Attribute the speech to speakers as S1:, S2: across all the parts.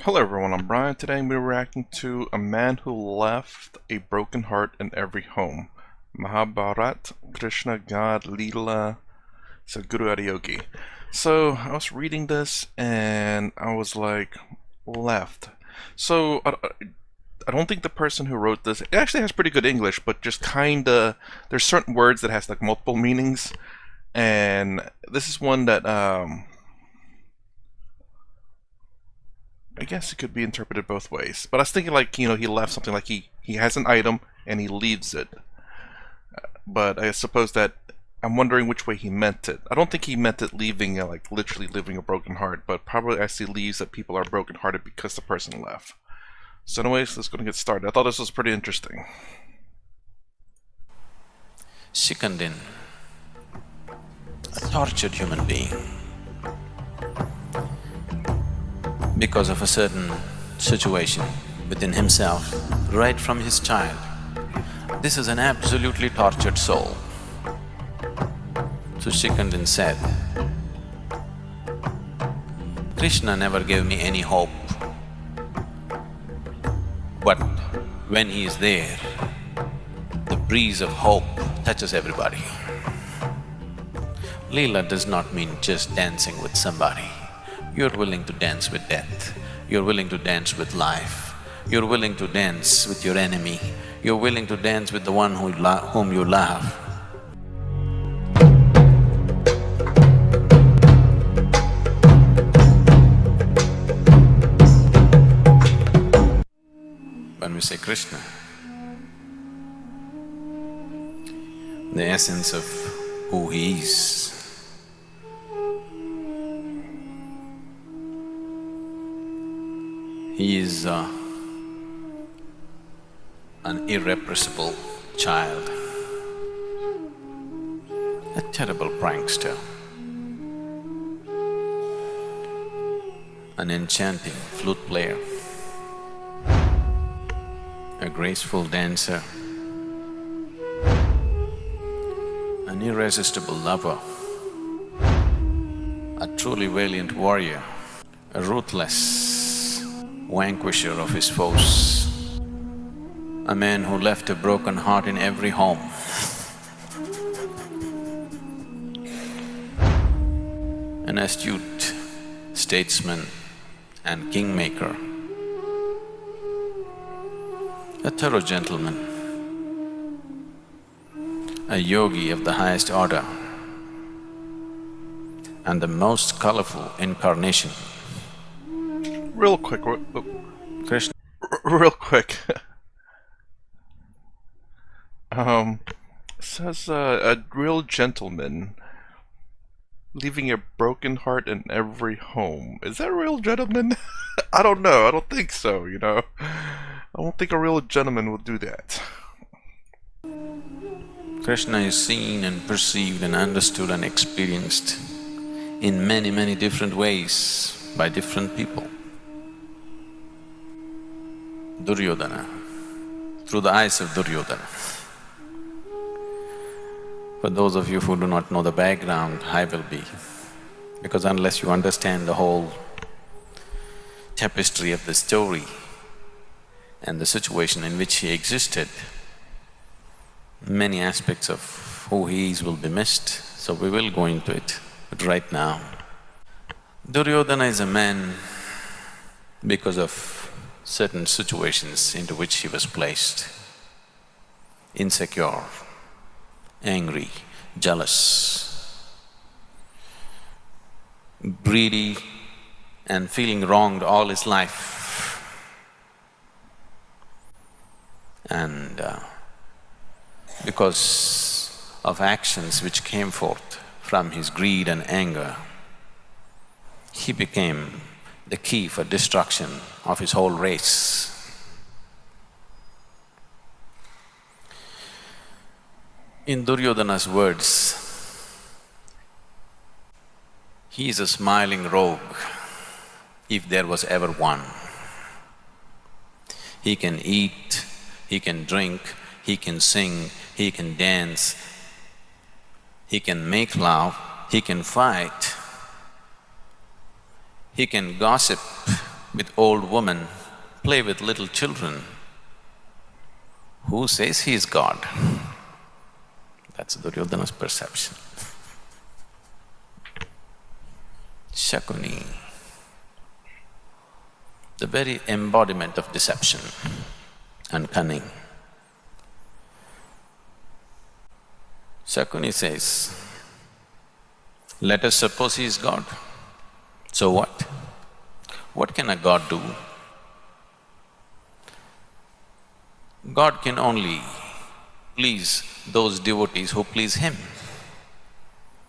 S1: Hello everyone, I'm Brian. Today we're reacting to A Man Who Left a Broken Heart in Every Home. Mahabharat, Krishna, God, Leela, Sadhguru Adiyogi. So I was reading this and I was like, left. So I don't think the person who wrote this, it actually has pretty good English, but just kinda, there's certain words that has like multiple meanings. And this is one that I guess it could be interpreted both ways. But I was thinking like, he left something like he has an item and he leaves it. But I suppose that I'm wondering which way he meant it. I don't think he meant it leaving, like literally leaving a broken heart, but probably as he leaves that people are brokenhearted because the person left. So anyways, let's go and get started. I thought this was pretty interesting.
S2: Sikandin, a tortured human being, because of a certain situation within himself right from his child. This is an absolutely tortured soul. So Sikandin said, Krishna never gave me any hope, but when he is there, the breeze of hope touches everybody. Leela does not mean just dancing with somebody. You're willing to dance with death, you're willing to dance with life, you're willing to dance with your enemy, you're willing to dance with the one whom you love. When we say Krishna, the essence of who he is, he is an irrepressible child, a terrible prankster, an enchanting flute player, a graceful dancer, an irresistible lover, a truly valiant warrior, a ruthless vanquisher of his foes, a man who left a broken heart in every home. An astute statesman and kingmaker, a thorough gentleman, a yogi of the highest order, and the most colorful incarnation.
S1: Real quick,
S2: Krishna.
S1: real quick. Says a real gentleman leaving a broken heart in every home. Is that a real gentleman? I don't know. I don't think so, I don't think a real gentleman will do that.
S2: Krishna is seen and perceived and understood and experienced in many, many different ways by different people. Duryodhana, through the eyes of Duryodhana. For those of you who do not know the background, I will be, because unless you understand the whole tapestry of the story and the situation in which he existed, many aspects of who he is will be missed, so we will go into it. But right now, Duryodhana is a man because of certain situations into which he was placed. Insecure, angry, jealous, greedy and feeling wronged all his life. And because of actions which came forth from his greed and anger, he became the key for destruction of his whole race. In Duryodhana's words, he is a smiling rogue, if there was ever one. He can eat, he can drink, he can sing, he can dance, he can make love, he can fight, he can gossip, with old women, play with little children. Who says he is God? That's Duryodhana's perception. Shakuni, the very embodiment of deception and cunning. Shakuni says, let us suppose he is God. So what? What can a God do? God can only please those devotees who please him.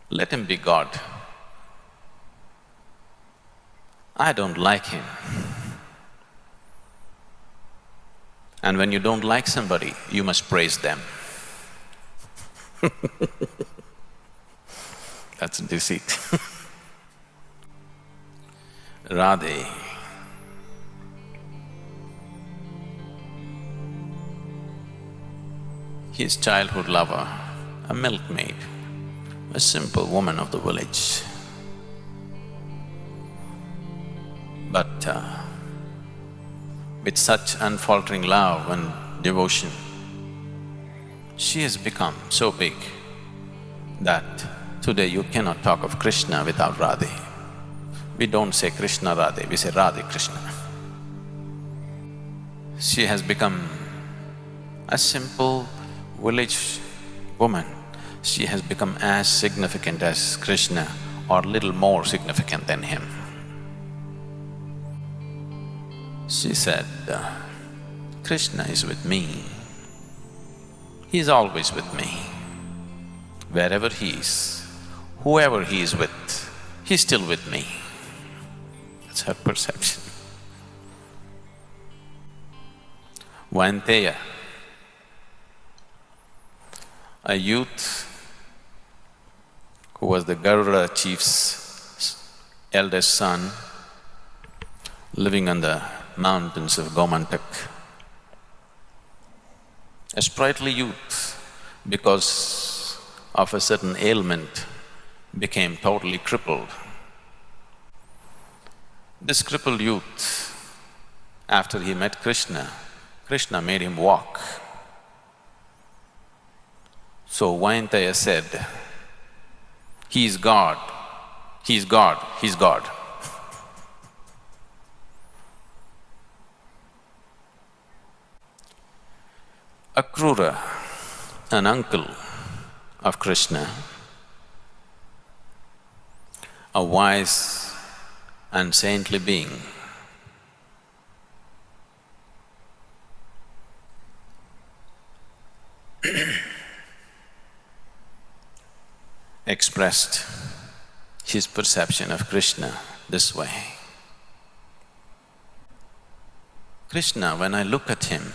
S2: Let him be God. I don't like him. And when you don't like somebody, you must praise them. That's deceit. Radhe, his childhood lover, a milkmaid, a simple woman of the village. But with such unfaltering love and devotion, she has become so big that today you cannot talk of Krishna without Radhe. We don't say Krishna Radhe, we say Radhe Krishna. She has become a simple village woman. She has become as significant as Krishna or little more significant than him. She said, Krishna is with me. He is always with me. Wherever he is, whoever he is with, he's still with me. That's her perception. Vainteya, a youth who was the Garuda chief's eldest son, living on the mountains of Gomantak. A sprightly youth, because of a certain ailment, became totally crippled. This crippled youth, after he met Krishna, Krishna made him walk. So Vainteya said, he is God, he is God, he is God. Akrura, an uncle of Krishna, a wise and saintly being, expressed his perception of Krishna this way. Krishna, when I look at him,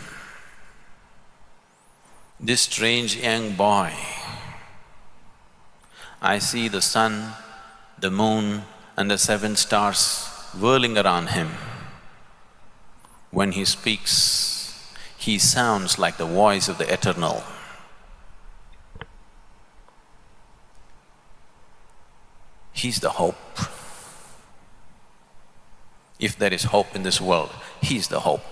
S2: this strange young boy, I see the sun, the moon and the 7 stars whirling around him. When he speaks, he sounds like the voice of the eternal. He's the hope. If there is hope in this world, he's the hope.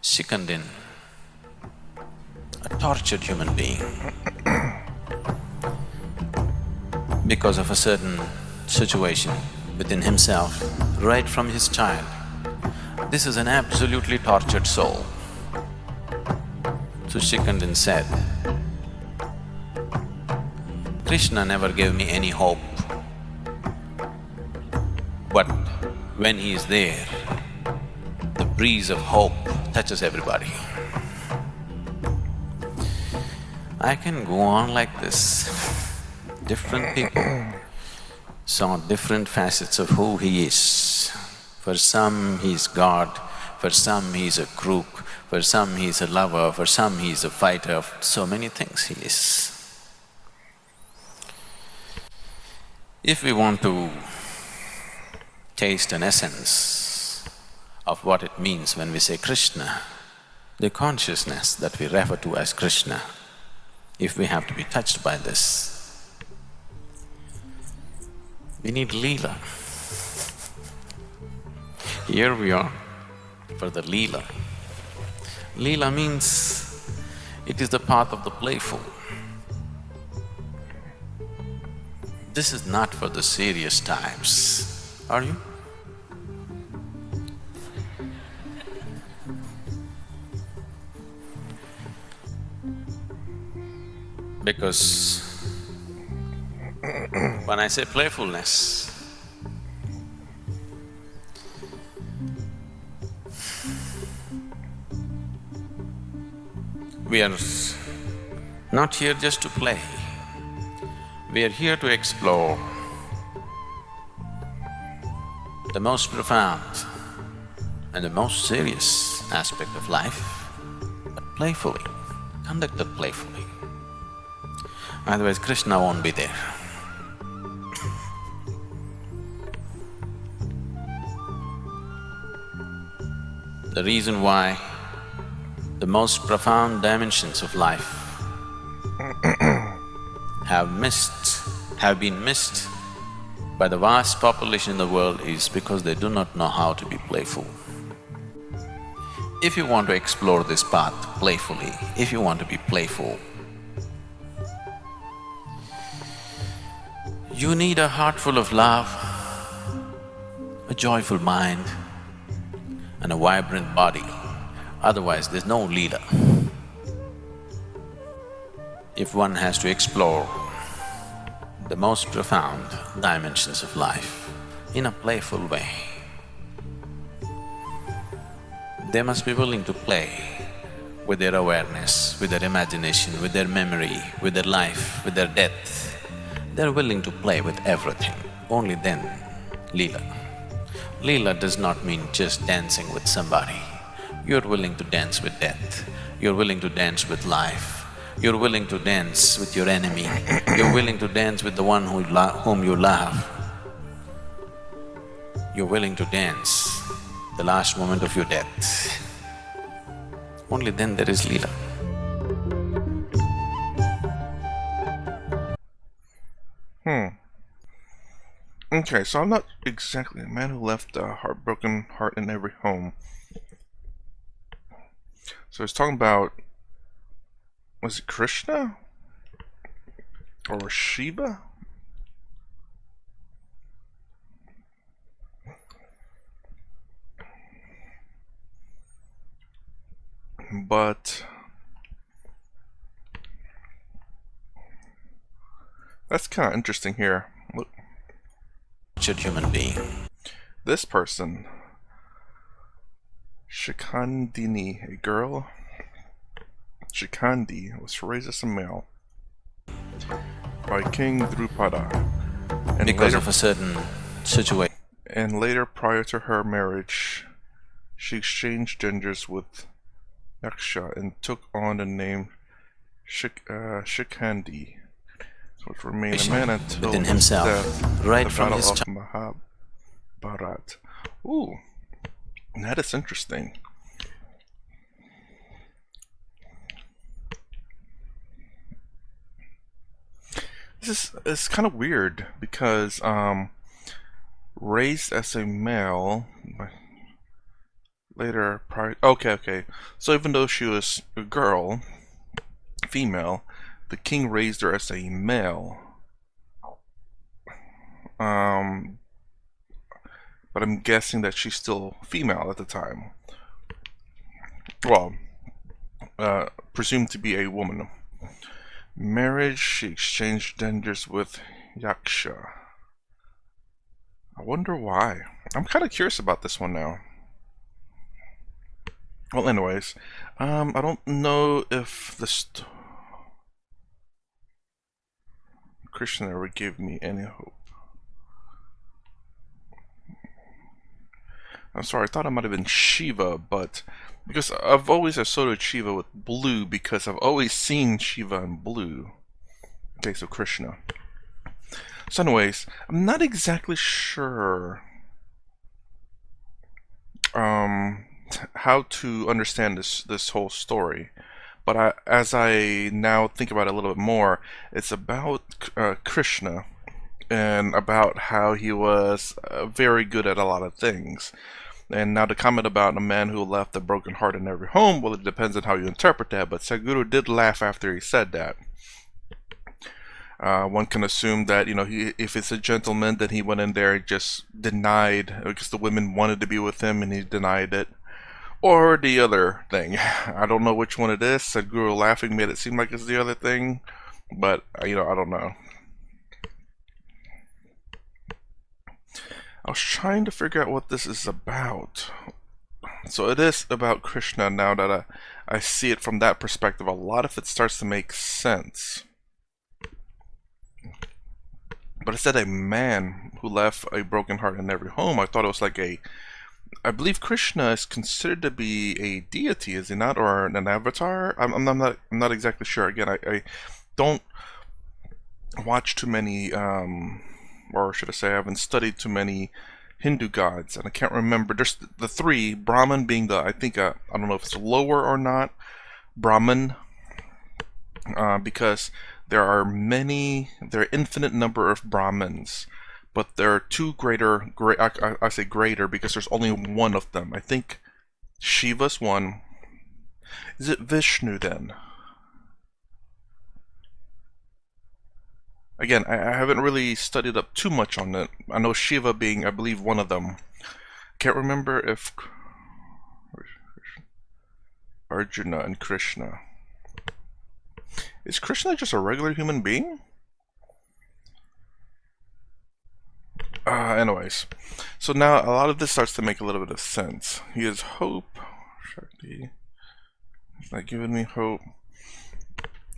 S2: Sikandin, a tortured human being, because of a certain situation within himself, right from his child. This is an absolutely tortured soul. So Sikandin said, Krishna never gave me any hope, but when he is there, the breeze of hope touches everybody. I can go on like this. Different people saw different facets of who he is. For some he's God, for some he's a crook, for some he's a lover, for some he's a fighter, so many things he is. If we want to taste an essence of what it means when we say Krishna, the consciousness that we refer to as Krishna, if we have to be touched by this, We need Leela. Here we are for the Leela. Leela means it is the path of the playful. This is not for the serious types, are you? Because when I say playfulness, we are not here just to play. We are here to explore the most profound and the most serious aspect of life, but playfully, conducted playfully. Otherwise, Krishna won't be there. The reason why the most profound dimensions of life have been missed by the vast population in the world is because they do not know how to be playful. If you want to explore this path playfully, if you want to be playful, you need a heart full of love, a joyful mind, and a vibrant body. Otherwise, there's no Leela. If one has to explore the most profound dimensions of life in a playful way, they must be willing to play with their awareness, with their imagination, with their memory, with their life, with their death. They're willing to play with everything. Only then, Leela. Leela does not mean just dancing with somebody. You're willing to dance with death, you're willing to dance with life, you're willing to dance with your enemy, you're willing to dance with the one whom you love. You're willing to dance the last moment of your death. Only then there is Leela.
S1: Okay, so I'm not exactly a man who left a heartbroken heart in every home. So it's talking about, was it Krishna? Or Shiva? But that's kind of interesting here. Look,
S2: Human being.
S1: this person, Shikandini, a girl, Shikandi, was raised as a male by King Drupada, and
S2: Because
S1: later,
S2: of a certain situation.
S1: and later, prior to her marriage, she exchanged genders with Yaksha and took on the name Shikandi, which remained a man until
S2: Within
S1: his
S2: himself,
S1: death,
S2: right
S1: the
S2: from
S1: Battle
S2: his
S1: of Mahabharat. Ooh, that is interesting. It's kind of weird because raised as a male, later prior. Okay. So even though she was a girl, female, the king raised her as a male. But I'm guessing that she's still female at the time. Well, presumed to be a woman. Marriage, she exchanged genders with Yaksha. I wonder why. I'm kind of curious about this one now. Well, anyways, I don't know if this Krishna ever gave me any hope. I'm sorry, I thought it might have been Shiva, but because I've always associated Shiva with blue because I've always seen Shiva in blue. Okay, so Krishna. So anyways, I'm not exactly sure how to understand this whole story, but as I now think about it a little bit more, it's about Krishna and about how he was very good at a lot of things. And now the comment about a man who left a broken heart in every home, well, it depends on how you interpret that, but Sadhguru did laugh after he said that. One can assume that, if it's a gentleman, then he went in there and just denied, because the women wanted to be with him and he denied it. Or the other thing. I don't know which one it is. Sadhguru laughing made it seem like it's the other thing, but, I don't know. I was trying to figure out what this is about. So it is about Krishna now that I see it from that perspective. A lot of it starts to make sense. But it said a man who left a broken heart in every home. I thought it was like I believe Krishna is considered to be a deity, is he not, or an avatar? I'm not exactly sure. Again, I don't watch too many, or should I say, I haven't studied too many Hindu gods, and I can't remember. There's the three, Brahman being I think, I don't know if it's lower or not, Brahman, because there are infinite number of Brahmins, but there are two I say greater because there's only one of them. I think Shiva's one. Is it Vishnu then? Again, I haven't really studied up too much on it. I know Shiva being, I believe, one of them. Can't remember if Arjuna and Krishna. Is Krishna just a regular human being? Anyways, so now a lot of this starts to make a little bit of sense. He is hope. Shakti. He's not giving me hope.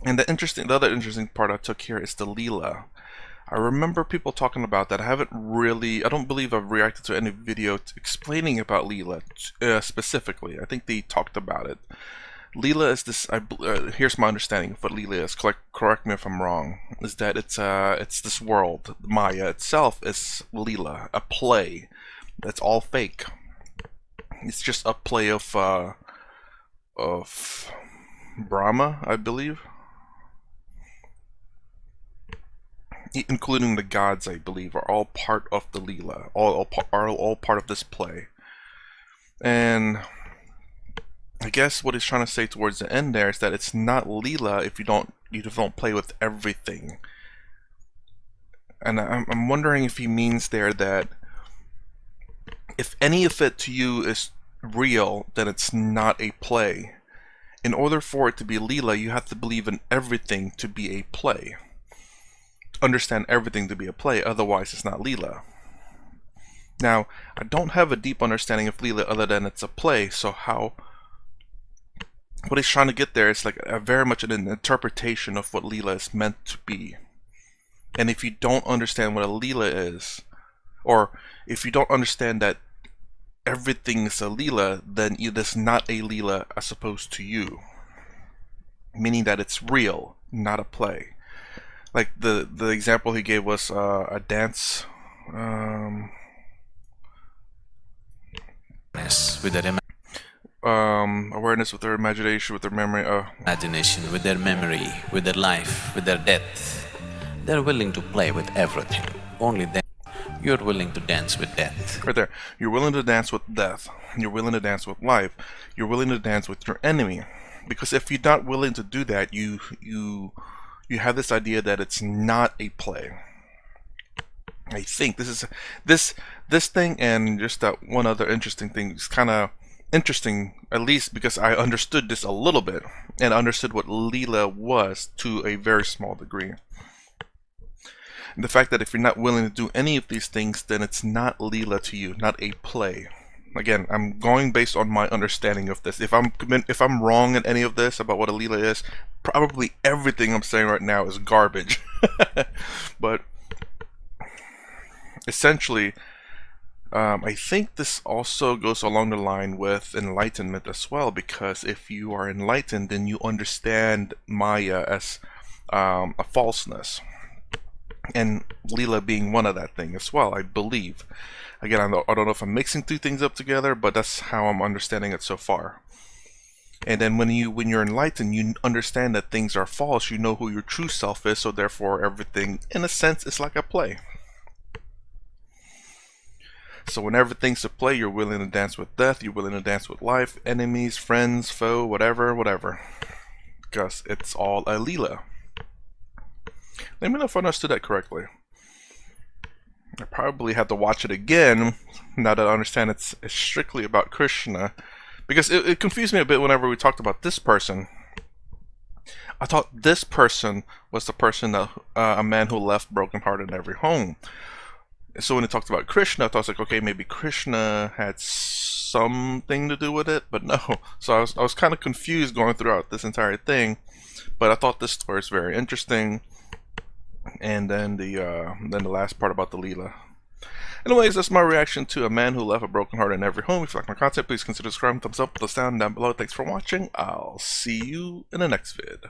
S1: And the other interesting part I took here is the Leela. I remember people talking about that. I don't believe I've reacted to any video explaining about Leela specifically. I think they talked about it. Leela is this. Here's my understanding of what Leela is. Correct me if I'm wrong. Is that it's this world. Maya itself is Leela, a play. That's all fake. It's just a play of Brahma, I believe, including the gods. I believe are all part of the Leela. All part of this play, and I guess what he's trying to say towards the end there is that it's not Leela if you don't play with everything. And I'm wondering if he means there that if any of it to you is real, then it's not a play. In order for it to be Leela, you have to believe in everything to be a play. Understand everything to be a play, otherwise it's not Leela. Now, I don't have a deep understanding of Leela other than it's a play, so what he's trying to get there is like very much an interpretation of what Leela is meant to be. And if you don't understand what a Leela is, or if you don't understand that everything is a Leela, then it is not a Leela as opposed to you. Meaning that it's real, not a play. Like the example he gave was a dance.
S2: With their
S1: Awareness with their imagination, with their memory.
S2: imagination, with their memory, with their life, with their death. They're willing to play with everything. Only then you're willing to dance with death.
S1: Right there. You're willing to dance with death. You're willing to dance with life. You're willing to dance with your enemy. Because if you're not willing to do that, you have this idea that it's not a play. I think this thing, and just that one other interesting thing is kind of interesting, at least because I understood this a little bit and understood what Leela was to a very small degree. And the fact that if you're not willing to do any of these things, then it's not Leela to you, not a play. Again, I'm going based on my understanding of this. If I'm wrong in any of this about what a Leela is, probably everything I'm saying right now is garbage. But essentially, I think this also goes along the line with enlightenment as well, because if you are enlightened, then you understand Maya as a falseness, and Leela being one of that thing as well, I believe. Again, I don't know if I'm mixing two things up together, but that's how I'm understanding it so far. And then when you're enlightened, you understand that things are false. You know who your true self is, so therefore everything, in a sense, is like a play. So when everything's at play, you're willing to dance with death, you're willing to dance with life, enemies, friends, foe, whatever. Because it's all a Leela. Let me know if I understood that correctly. I probably have to watch it again now that I understand it's strictly about Krishna. Because it confused me a bit whenever we talked about this person. I thought this person was the person that a man who left brokenhearted in every home. So when it talked about Krishna, I thought, like, okay, maybe Krishna had something to do with it, but no. So I was kind of confused going throughout this entire thing, but I thought this story is very interesting. And then the last part about the Leela. Anyways, that's my reaction to A Man Who Left a Broken Heart in Every Home. If you like my content, please consider subscribing, thumbs up, thumbs down, down below. Thanks for watching. I'll see you in the next vid.